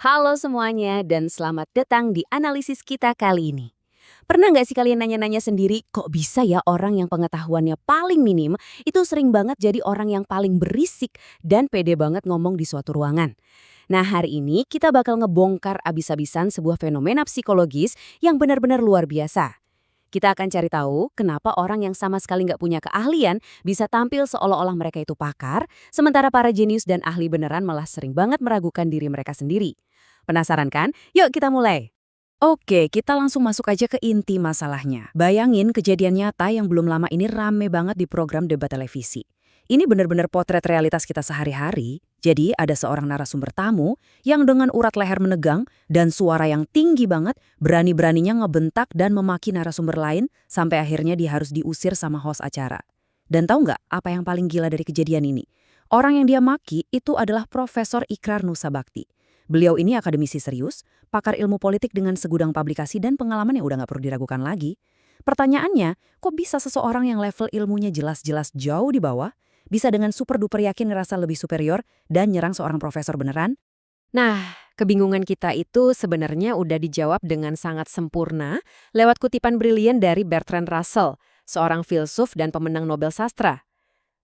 Halo semuanya dan selamat datang di analisis kita kali ini. Pernah nggak sih kalian nanya-nanya sendiri, kok bisa ya orang yang pengetahuannya paling minim itu sering banget jadi orang yang paling berisik dan pede banget ngomong di suatu ruangan? Nah hari ini kita bakal ngebongkar abis-abisan sebuah fenomena psikologis yang benar-benar luar biasa. Kita akan cari tahu kenapa orang yang sama sekali nggak punya keahlian bisa tampil seolah-olah mereka itu pakar, sementara para jenius dan ahli beneran malah sering banget meragukan diri mereka sendiri. Penasaran kan? Yuk kita mulai. Oke, kita langsung masuk aja ke inti masalahnya. Bayangin kejadian nyata yang belum lama ini rame banget di program debat televisi. Ini benar-benar potret realitas kita sehari-hari. Jadi ada seorang narasumber tamu yang dengan urat leher menegang dan suara yang tinggi banget berani-beraninya ngebentak dan memaki narasumber lain sampai akhirnya dia harus diusir sama host acara. Dan tahu nggak apa yang paling gila dari kejadian ini? Orang yang dia maki itu adalah Profesor Ikrar Nussabakti. Beliau ini akademisi serius, pakar ilmu politik dengan segudang publikasi dan pengalaman yang udah nggak perlu diragukan lagi. Pertanyaannya, kok bisa seseorang yang level ilmunya jelas-jelas jauh di bawah, bisa dengan super duper yakin ngerasa lebih superior dan nyerang seorang profesor beneran? Nah, kebingungan kita itu sebenarnya udah dijawab dengan sangat sempurna lewat kutipan brilian dari Bertrand Russell, seorang filsuf dan pemenang Nobel Sastra.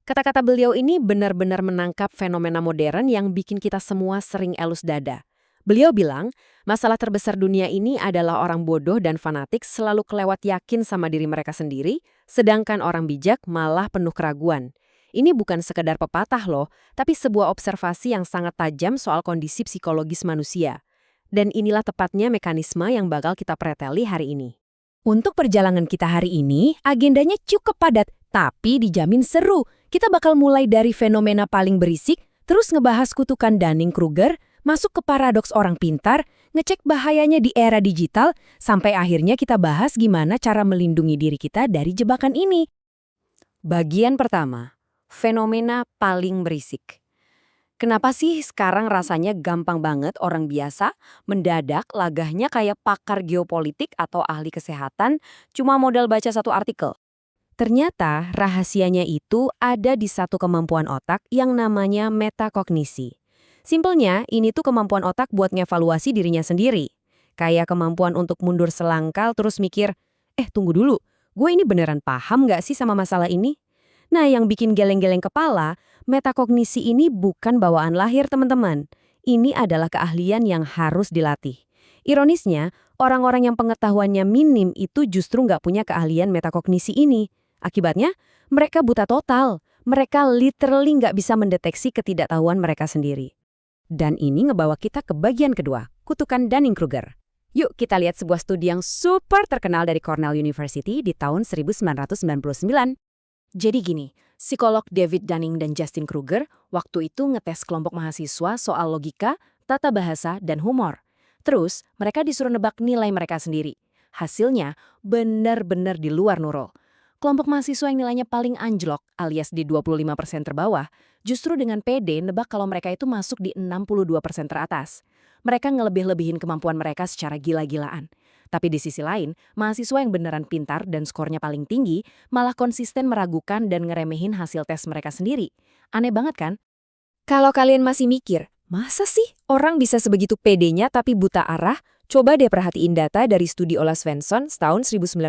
Kata-kata beliau ini benar-benar menangkap fenomena modern yang bikin kita semua sering elus dada. Beliau bilang, masalah terbesar dunia ini adalah orang bodoh dan fanatik selalu kelewat yakin sama diri mereka sendiri, sedangkan orang bijak malah penuh keraguan. Ini bukan sekedar pepatah loh, tapi sebuah observasi yang sangat tajam soal kondisi psikologis manusia. Dan inilah tepatnya mekanisme yang bakal kita preteli hari ini. Untuk perjalanan kita hari ini, agendanya cukup padat, tapi dijamin seru. Kita bakal mulai dari fenomena paling berisik, terus ngebahas kutukan Dunning-Kruger, masuk ke paradoks orang pintar, ngecek bahayanya di era digital, sampai akhirnya kita bahas gimana cara melindungi diri kita dari jebakan ini. Bagian pertama, fenomena paling berisik. Kenapa sih sekarang rasanya gampang banget orang biasa mendadak lagahnya kayak pakar geopolitik atau ahli kesehatan cuma modal baca satu artikel? Ternyata rahasianya itu ada di satu kemampuan otak yang namanya metakognisi. Simpelnya, ini tuh kemampuan otak buat ngevaluasi dirinya sendiri. Kayak kemampuan untuk mundur selangkal terus mikir, tunggu dulu, gue ini beneran paham nggak sih sama masalah ini? Nah, yang bikin geleng-geleng kepala, metakognisi ini bukan bawaan lahir teman-teman. Ini adalah keahlian yang harus dilatih. Ironisnya, orang-orang yang pengetahuannya minim itu justru nggak punya keahlian metakognisi ini. Akibatnya, mereka buta total. Mereka literally nggak bisa mendeteksi ketidaktahuan mereka sendiri. Dan ini ngebawa kita ke bagian kedua, kutukan Dunning-Kruger. Yuk kita lihat sebuah studi yang super terkenal dari Cornell University di tahun 1999. Jadi gini, psikolog David Dunning dan Justin Kruger waktu itu ngetes kelompok mahasiswa soal logika, tata bahasa, dan humor. Terus, mereka disuruh nebak nilai mereka sendiri. Hasilnya benar-benar di luar Nurul. Kelompok mahasiswa yang nilainya paling anjlok alias di 25% terbawah, justru dengan pede nebak kalau mereka itu masuk di 62% teratas. Mereka ngelebih-lebihin kemampuan mereka secara gila-gilaan. Tapi di sisi lain, mahasiswa yang beneran pintar dan skornya paling tinggi malah konsisten meragukan dan ngeremehin hasil tes mereka sendiri. Aneh banget kan? Kalau kalian masih mikir, masa sih orang bisa sebegitu pedenya tapi buta arah? Coba deh perhatiin data dari studi Ola Svensson tahun 1981.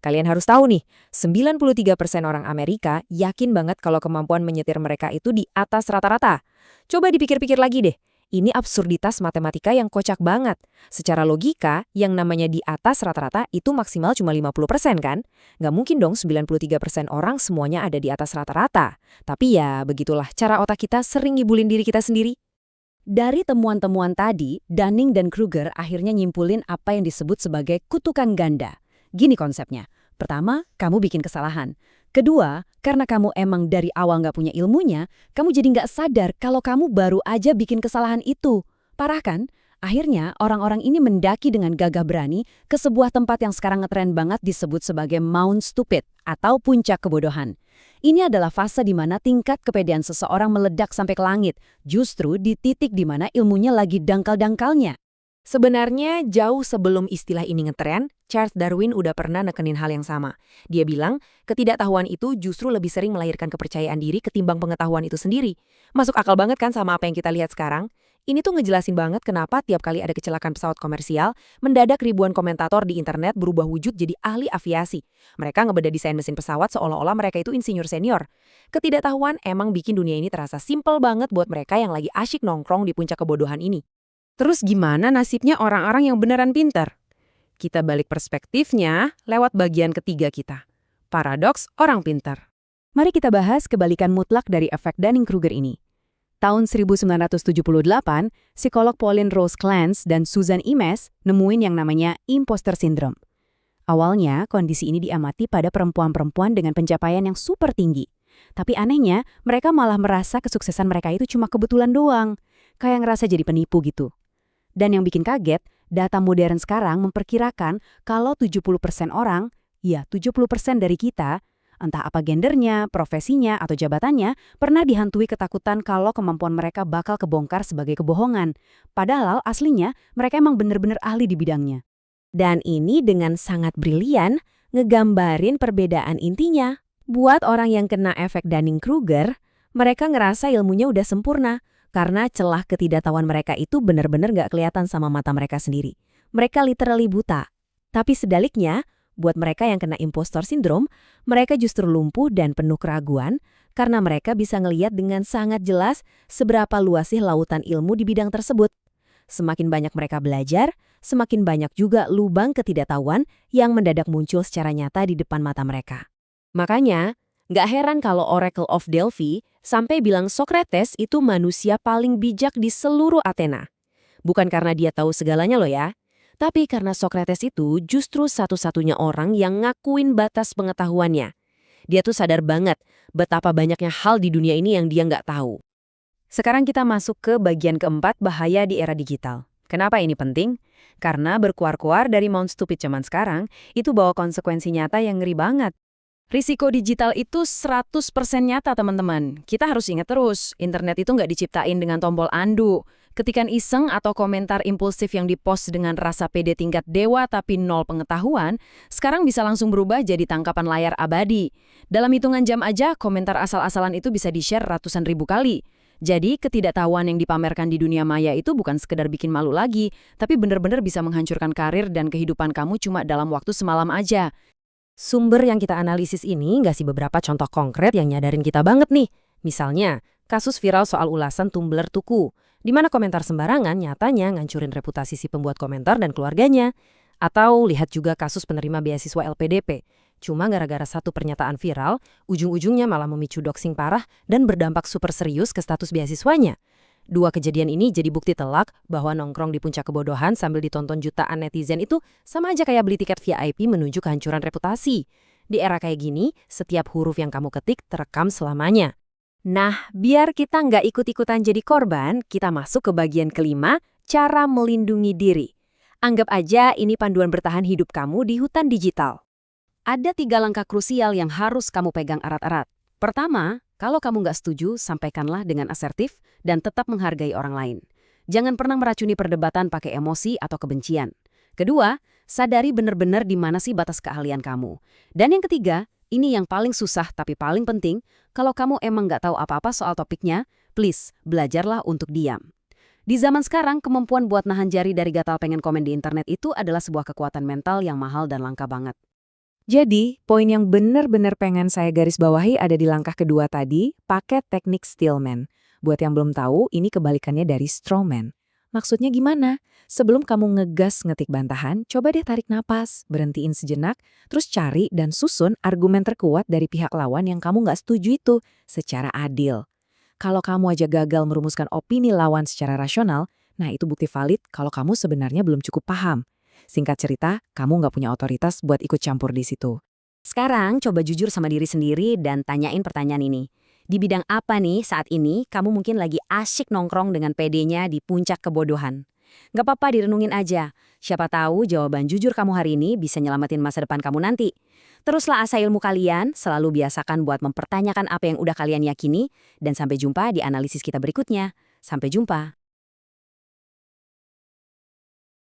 Kalian harus tahu nih, 93% orang Amerika yakin banget kalau kemampuan menyetir mereka itu di atas rata-rata. Coba dipikir-pikir lagi deh. Ini absurditas matematika yang kocak banget. Secara logika, yang namanya di atas rata-rata itu maksimal cuma 50% kan? Nggak mungkin dong 93% orang semuanya ada di atas rata-rata. Tapi ya, begitulah cara otak kita sering ngibulin diri kita sendiri. Dari temuan-temuan tadi, Dunning dan Kruger akhirnya nyimpulin apa yang disebut sebagai kutukan ganda. Gini konsepnya. Pertama, kamu bikin kesalahan. Kedua, karena kamu emang dari awal nggak punya ilmunya, kamu jadi nggak sadar kalau kamu baru aja bikin kesalahan itu. Parah kan? Akhirnya, orang-orang ini mendaki dengan gagah berani ke sebuah tempat yang sekarang ngetren banget disebut sebagai Mount Stupid atau puncak kebodohan. Ini adalah fase di mana tingkat kepedean seseorang meledak sampai ke langit, justru di titik di mana ilmunya lagi dangkal-dangkalnya. Sebenarnya jauh sebelum istilah ini ngetren, Charles Darwin udah pernah nekenin hal yang sama. Dia bilang, ketidaktahuan itu justru lebih sering melahirkan kepercayaan diri ketimbang pengetahuan itu sendiri. Masuk akal banget kan sama apa yang kita lihat sekarang? Ini tuh ngejelasin banget kenapa tiap kali ada kecelakaan pesawat komersial, mendadak ribuan komentator di internet berubah wujud jadi ahli aviasi. Mereka ngebedah desain mesin pesawat seolah-olah mereka itu insinyur senior. Ketidaktahuan emang bikin dunia ini terasa simpel banget buat mereka yang lagi asyik nongkrong di puncak kebodohan ini. Terus gimana nasibnya orang-orang yang beneran pintar? Kita balik perspektifnya lewat bagian ketiga kita. Paradoks orang pintar. Mari kita bahas kebalikan mutlak dari efek Dunning-Kruger ini. Tahun 1978, psikolog Pauline Rose Clance dan Susan Imes nemuin yang namanya imposter syndrome. Awalnya, kondisi ini diamati pada perempuan-perempuan dengan pencapaian yang super tinggi. Tapi anehnya, mereka malah merasa kesuksesan mereka itu cuma kebetulan doang. Kayak ngerasa jadi penipu gitu. Dan yang bikin kaget, data modern sekarang memperkirakan kalau 70% orang, ya 70% dari kita, entah apa gendernya, profesinya, atau jabatannya, pernah dihantui ketakutan kalau kemampuan mereka bakal kebongkar sebagai kebohongan. Padahal aslinya mereka emang bener-bener ahli di bidangnya. Dan ini dengan sangat brilian ngegambarin perbedaan intinya. Buat orang yang kena efek Dunning-Kruger, mereka ngerasa ilmunya udah sempurna karena celah ketidaktahuan mereka itu bener-bener gak kelihatan sama mata mereka sendiri. Mereka literally buta. Tapi sebaliknya, buat mereka yang kena impostor syndrome, mereka justru lumpuh dan penuh keraguan karena mereka bisa ngelihat dengan sangat jelas seberapa luas sih lautan ilmu di bidang tersebut. Semakin banyak mereka belajar, semakin banyak juga lubang ketidaktahuan yang mendadak muncul secara nyata di depan mata mereka. Makanya, nggak heran kalau Oracle of Delphi sampai bilang Socrates itu manusia paling bijak di seluruh Athena. Bukan karena dia tahu segalanya loh ya. Tapi karena Socrates itu justru satu-satunya orang yang ngakuin batas pengetahuannya. Dia tuh sadar banget betapa banyaknya hal di dunia ini yang dia nggak tahu. Sekarang kita masuk ke bagian keempat, bahaya di era digital. Kenapa ini penting? Karena berkuar-kuar dari Mount Stupid zaman sekarang, itu bawa konsekuensi nyata yang ngeri banget. Risiko digital itu 100% nyata, teman-teman. Kita harus ingat terus, internet itu nggak diciptain dengan tombol undo. Ketikan iseng atau komentar impulsif yang dipost dengan rasa pede tingkat dewa tapi nol pengetahuan, sekarang bisa langsung berubah jadi tangkapan layar abadi. Dalam hitungan jam aja, komentar asal-asalan itu bisa di-share ratusan ribu kali. Jadi, ketidaktahuan yang dipamerkan di dunia maya itu bukan sekedar bikin malu lagi, tapi benar-benar bisa menghancurkan karir dan kehidupan kamu cuma dalam waktu semalam aja. Sumber yang kita analisis ini ngasih beberapa contoh konkret yang nyadarin kita banget nih. Misalnya, kasus viral soal ulasan Tumblr Tuku, di mana komentar sembarangan nyatanya ngancurin reputasi si pembuat komentar dan keluarganya. Atau lihat juga kasus penerima beasiswa LPDP. Cuma gara-gara satu pernyataan viral, ujung-ujungnya malah memicu doxing parah dan berdampak super serius ke status beasiswanya. Dua kejadian ini jadi bukti telak bahwa nongkrong di puncak kebodohan sambil ditonton jutaan netizen itu sama aja kayak beli tiket VIP menuju kehancuran reputasi. Di era kayak gini, setiap huruf yang kamu ketik terekam selamanya. Nah, biar kita nggak ikut-ikutan jadi korban, kita masuk ke bagian kelima, cara melindungi diri. Anggap aja ini panduan bertahan hidup kamu di hutan digital. Ada 3 langkah krusial yang harus kamu pegang erat-erat. Pertama, kalau kamu nggak setuju, sampaikanlah dengan asertif dan tetap menghargai orang lain. Jangan pernah meracuni perdebatan pakai emosi atau kebencian. Kedua, sadari benar-benar di mana sih batas keahlian kamu. Dan yang ketiga, ini yang paling susah tapi paling penting, kalau kamu emang nggak tahu apa-apa soal topiknya, please, belajarlah untuk diam. Di zaman sekarang, kemampuan buat nahan jari dari gatal pengen komen di internet itu adalah sebuah kekuatan mental yang mahal dan langka banget. Jadi, poin yang benar-benar pengen saya garis bawahi ada di langkah kedua tadi, pakai teknik Stillman. Buat yang belum tahu, ini kebalikannya dari strawman. Maksudnya gimana? Sebelum kamu ngegas ngetik bantahan, coba deh tarik napas, berhentiin sejenak, terus cari dan susun argumen terkuat dari pihak lawan yang kamu nggak setuju itu secara adil. Kalau kamu aja gagal merumuskan opini lawan secara rasional, nah itu bukti valid kalau kamu sebenarnya belum cukup paham. Singkat cerita, kamu nggak punya otoritas buat ikut campur di situ. Sekarang coba jujur sama diri sendiri dan tanyain pertanyaan ini. Di bidang apa nih saat ini kamu mungkin lagi asyik nongkrong dengan PD-nya di puncak kebodohan? Nggak apa-apa direnungin aja. Siapa tahu jawaban jujur kamu hari ini bisa nyelamatin masa depan kamu nanti. Teruslah asah ilmu kalian, selalu biasakan buat mempertanyakan apa yang udah kalian yakini, dan sampai jumpa di analisis kita berikutnya. Sampai jumpa.